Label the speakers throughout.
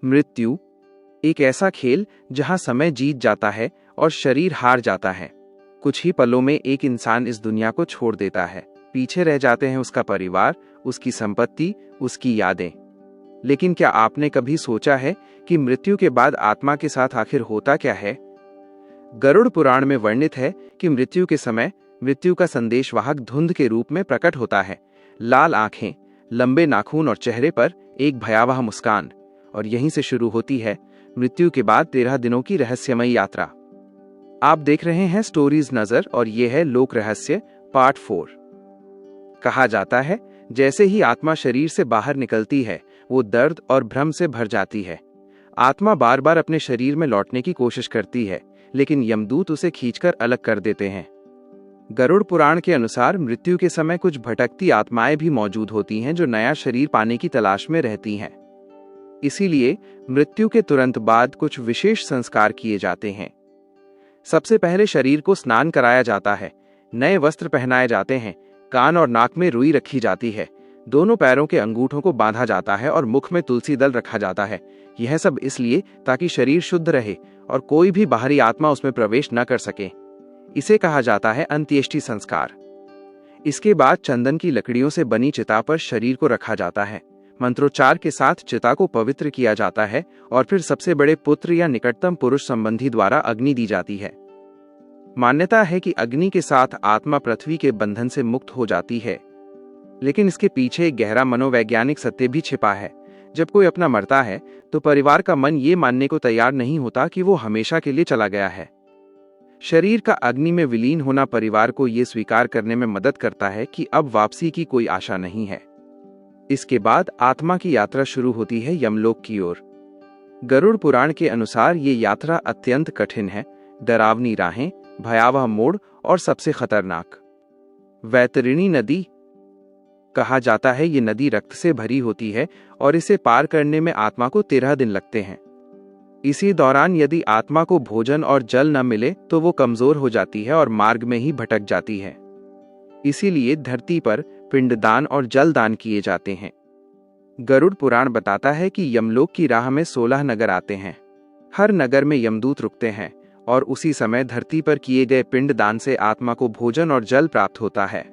Speaker 1: मृत्यु एक ऐसा खेल जहां समय जीत जाता है और शरीर हार जाता है। कुछ ही पलों में एक इंसान इस दुनिया को छोड़ देता है। पीछे रह जाते हैं उसका परिवार, उसकी संपत्ति, उसकी यादें। लेकिन क्या आपने कभी सोचा है कि मृत्यु के बाद आत्मा के साथ आखिर होता क्या है? गरुड़ पुराण में वर्णित है कि मृत्यु के समय मृत्यु का संदेशवाहक धुंध के रूप में प्रकट होता है। लाल आंखें, लंबे नाखून और चेहरे पर एक भयावह मुस्कान। और यहीं से शुरू होती है मृत्यु के बाद 13 दिनों की रहस्यमयी यात्रा। आप देख रहे हैं स्टोरीज नजर और ये है लोक रहस्य पार्ट 4। कहा जाता है जैसे ही आत्मा शरीर से बाहर निकलती है वो दर्द और भ्रम से भर जाती है। आत्मा बार बार अपने शरीर में लौटने की कोशिश करती है, लेकिन यमदूत उसे खींचकर अलग कर देते हैं। गरुड़ पुराण के अनुसार मृत्यु के समय कुछ भटकती आत्माएं भी मौजूद होती हैं जो नया शरीर पाने की तलाश में रहती हैं। इसीलिए मृत्यु के तुरंत बाद कुछ विशेष संस्कार किए जाते हैं। सबसे पहले शरीर को स्नान कराया जाता है, नए वस्त्र पहनाए जाते हैं, कान और नाक में रुई रखी जाती है, दोनों पैरों के अंगूठों को बांधा जाता है और मुख में तुलसी दल रखा जाता है। यह सब इसलिए ताकि शरीर शुद्ध रहे और कोई भी बाहरी आत्मा उसमें प्रवेश न कर सके। इसे कहा जाता है अंत्येष्टि संस्कार। इसके बाद चंदन की लकड़ियों से बनी चिता पर शरीर को रखा जाता है। मंत्रोच्चार के साथ चिता को पवित्र किया जाता है और फिर सबसे बड़े पुत्र या निकटतम पुरुष संबंधी द्वारा अग्नि दी जाती है। मान्यता है कि अग्नि के साथ आत्मा पृथ्वी के बंधन से मुक्त हो जाती है। लेकिन इसके पीछे एक गहरा मनोवैज्ञानिक सत्य भी छिपा है। जब कोई अपना मरता है तो परिवार का मन ये मानने को तैयार नहीं होता कि वो हमेशा के लिए चला गया है। शरीर का अग्नि में विलीन होना परिवार को ये स्वीकार करने में मदद करता है कि अब वापसी की कोई आशा नहीं है। इसके बाद आत्मा की यात्रा शुरू होती है यमलोक की ओर। गरुड़ पुराण के अनुसार ये यात्रा अत्यंत कठिन है। डरावनी राहें, भयावह मोड़ और सबसे खतरनाक वैतरणी नदी। कहा जाता है ये नदी रक्त से भरी होती है और इसे पार करने में आत्मा को 13 दिन लगते हैं। इसी दौरान यदि आत्मा को भोजन और जल न मिले तो वो कमजोर हो जाती है और मार्ग में ही भटक जाती है। इसीलिए धरती पर पिंडदान और जलदान किए जाते हैं। गरुड़ पुराण बताता है कि यमलोक की राह में 16 नगर आते हैं। हर नगर में यमदूत रुकते हैं और उसी समय धरती पर किए गए पिंडदान से आत्मा को भोजन और जल प्राप्त होता है।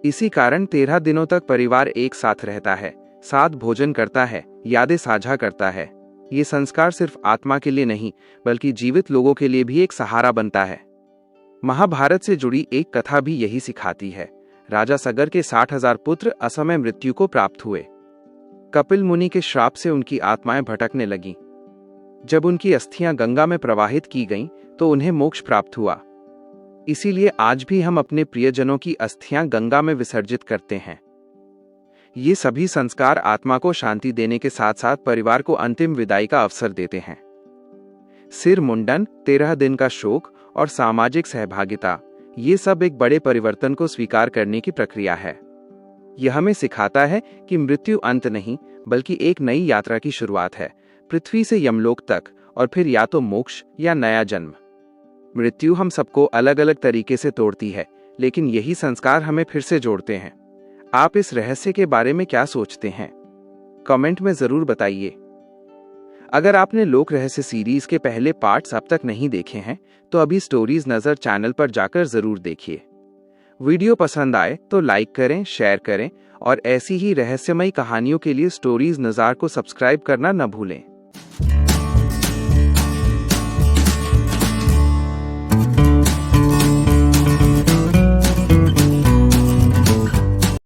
Speaker 1: इसी कारण 13 दिनों तक परिवार एक साथ रहता है, साथ भोजन करता है, यादें साझा करता है। ये संस्कार सिर्फ आत्मा के लिए नहीं बल्कि जीवित लोगों के लिए भी एक सहारा बनता है। महाभारत से जुड़ी एक कथा भी यही सिखाती है। राजा सगर के 60,000 पुत्र असमय मृत्यु को प्राप्त हुए। कपिल मुनि के श्राप से उनकी आत्माएं भटकने लगीं। जब उनकी अस्थियां गंगा में प्रवाहित की गईं तो उन्हें मोक्ष प्राप्त हुआ। इसीलिए आज भी हम अपने प्रियजनों की अस्थियां गंगा में विसर्जित करते हैं। ये सभी संस्कार आत्मा को शांति देने के साथ साथ परिवार को अंतिम विदाई का अवसर देते हैं। सिर मुंडन, 13 दिन का शोक और सामाजिक सहभागिता, ये सब एक बड़े परिवर्तन को स्वीकार करने की प्रक्रिया है। यह हमें सिखाता है कि मृत्यु अंत नहीं बल्कि एक नई यात्रा की शुरुआत है, पृथ्वी से यमलोक तक, और फिर या तो मोक्ष या नया जन्म। मृत्यु हम सबको अलग अलग तरीके से तोड़ती है, लेकिन यही संस्कार हमें फिर से जोड़ते हैं। आप इस रहस्य के बारे में क्या सोचते हैं? कमेंट में जरूर बताइए। अगर आपने लोक रहस्य सीरीज के पहले पार्ट्स अब तक नहीं देखे हैं तो अभी स्टोरीज नजर चैनल पर जाकर जरूर देखिए। वीडियो पसंद आए तो लाइक करें, शेयर करें और ऐसी ही रहस्यमयी कहानियों के लिए स्टोरीज नजार को सब्सक्राइब करना न भूलें।